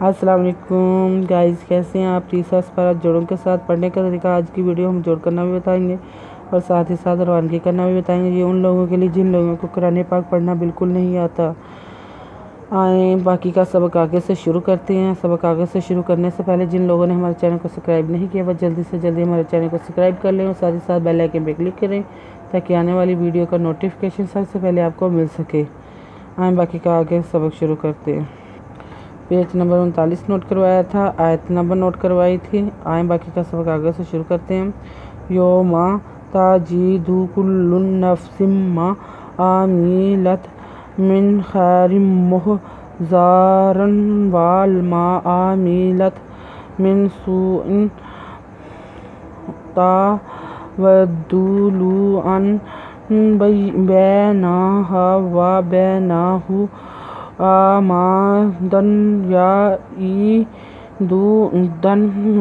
السلام علیکم گائز، کیسے ہیں آپ؟ ریسرچ پر جوڑوں کے ساتھ پڑھنے کا طریقہ آج کی ویڈیو ہم جوڑ کرنا بھی بتائیں گے اور ساتھ ہی ساتھ روانگی کرنا بھی بتائیں گے۔ یہ ان لوگوں کے لیے جن لوگوں کو قرآن پاک پڑھنا بالکل نہیں آتا۔ آئیں باقی کا سبق آگے سے شروع کرتے ہیں۔ سبق آگے سے شروع کرنے سے پہلے جن لوگوں نے ہمارے چینل کو سبسکرائب نہیں کیا وہ جلدی سے جلدی ہمارے چینل کو سبسکرائب کر لیں اور ساتھ ہی ساتھ بیل آئکن پہ کلک کریں تاکہ آنے والی ویڈیو کا نوٹیفیکیشن سب سے پہلے آپ کو مل سکے۔ آئیں باقی کا آگے سبق شروع کرتے ہیں۔ پیج نمبر 39 نوٹ کروایا تھا، آیت نمبر نوٹ کروائی تھی۔ آئیں باقی کا سبق آگے سے شروع کرتے ہیں۔ یوما تجید کل نفس ما عملت من خیر محضرا وما عملت من سوء تود لو ان بینہا و بینہ آمادن یعیدن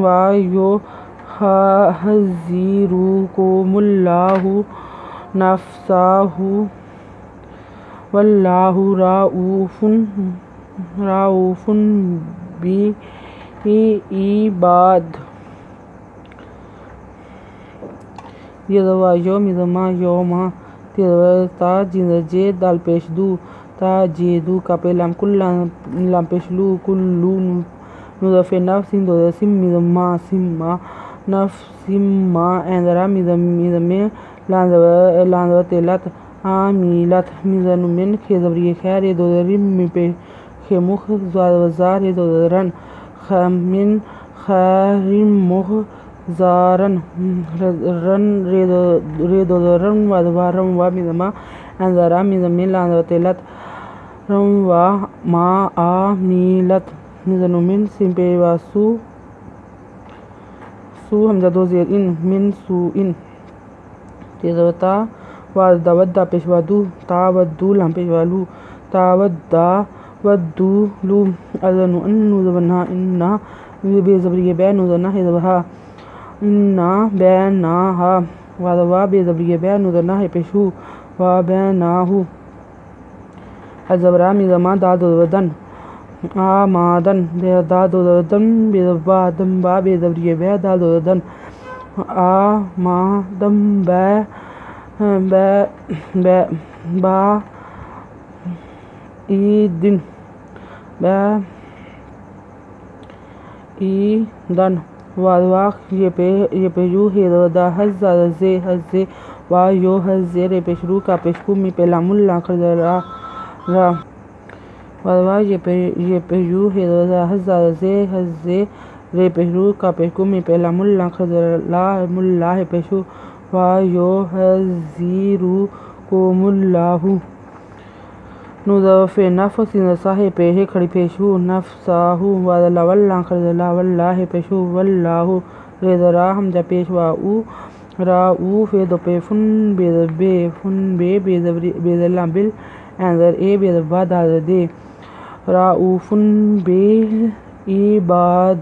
ویحذرکم اللہ نفسہ واللہ رؤوف بالعباد۔ یوما تا جے دال پیش دو تا جیدو کا پیلام کل لام پیش لو کلو نضف نفس دو سما سما نفس ما اندرا مزم لاندو تیلت عمیلت مزن من خیزبری خیر دو رم پہ خیمخ وزار دو رن من خیر محضارن رن ریدو رن ودوارن و مزما اندرا مزم لاندو تیلت و ما عمیلت مزن من سمپے واسو سو حمزہ دو زیر ان من سو ان تیزوتا ودا پیشوا دو تا ودو لام پیشوا لو تا ودا ودو لو ازنو ان نوزبنہ انہا بے زبری بے نوزنہ حضبہا انہا بینہا ودوا بے زبری بے نوزنہ پیشو و بینہو الزبرہ مزما دا دو ودن آمادن دا دو ودن بے زبا دم با بے زبری بے دا دو ودن آمادن بے با ایدن بے ایدن وادواق یہ پہ یو ہیدو دا حز زے و یو حز رے پیشرو کا پیشکو می پہ لامن لاکر را وادوا یہ پہ یو ہیدو دا حز زے رے پیشرو کا پیشکو می پہ لامن لاکر لا ملا پیشو و یو حزیرو کوم اللہ نضف نفس ساہ پہ کھڑی پیشو نفسہ وادلا واللہ خرزلا واللہ پیشو واللہ ریدرا حمزہ پیشوا او را او فیدو پہ فن بے زلام بل اندر اے بے زبا داد دے رؤوفن بالعباد۔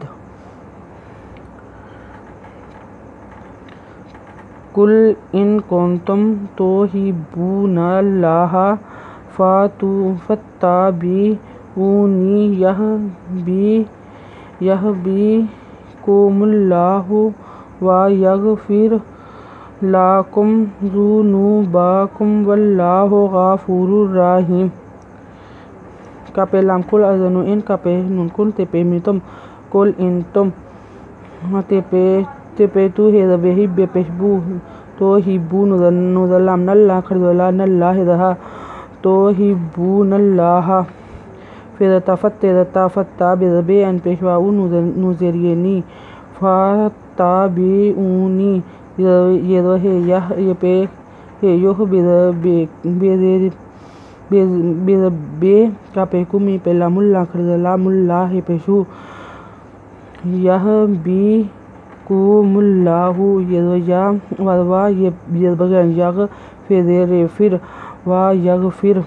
قل ان کنتم تحبون اللہ فاتبعونی یحببکم اللہ ویغفر لکم ذنوبکم واللہ غفور رحیم۔ کا پہ لام کل ازنو ان کا پہ نون کل تے پہ میتم کل ان تم تے پہ تو ہیدو بے ہی بے پیشبو تو ہیبو نوزلام نلہ خرزولا نلہ ہدہا تو ہیبو نلہ فیدتا فتیدتا فتا بے ان پیشوا او نوزیرینی فاتبعونی یہ دو ہے یہ پہ یوہ بے کا پہ کمی پہ لام اللہ خرزلا ملا ہے پیشو یحببکم اللہ یہ دو یا ودوا یہ بغیر یغ فیدر فر و یغفر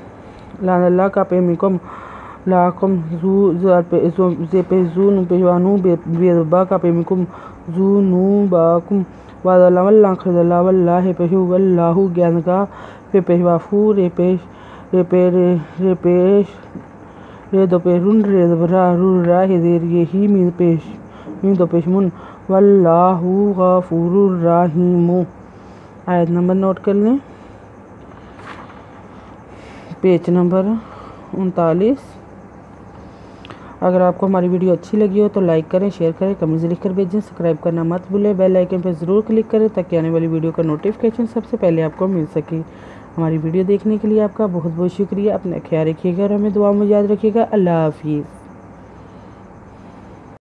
لان اللہ کا پہ مکم لاکم زے پہ زون پیشوانو بے زبا کا پہ مکم ذنوبکم وادلا واللہ خرزلا واللہ پیشو واللہ گیانگاہ پہ پیشوا فو رے پیش ر دو پیش رن ر را رو را زیر یہ ہی میم دو پیش من واللہ غفور الرحیم۔ آیت نمبر نوٹ کر لیں، پیج نمبر 39۔ اگر آپ کو ہماری ویڈیو اچھی لگی ہو تو لائک کریں، شیئر کریں، کمنٹس لکھ کر بھیجیں، سبسکرائب کرنا مت بھولیں، بیل آئیکن پہ ضرور کلک کریں تاکہ آنے والی ویڈیو کا نوٹیفیکیشن سب سے پہلے آپ کو مل سکے۔ ہماری ویڈیو دیکھنے کے لیے آپ کا بہت بہت شکریہ۔ اپنا خیال رکھیے گا اور ہمیں دعا میں یاد رکھیے گا۔ اللہ حافظ۔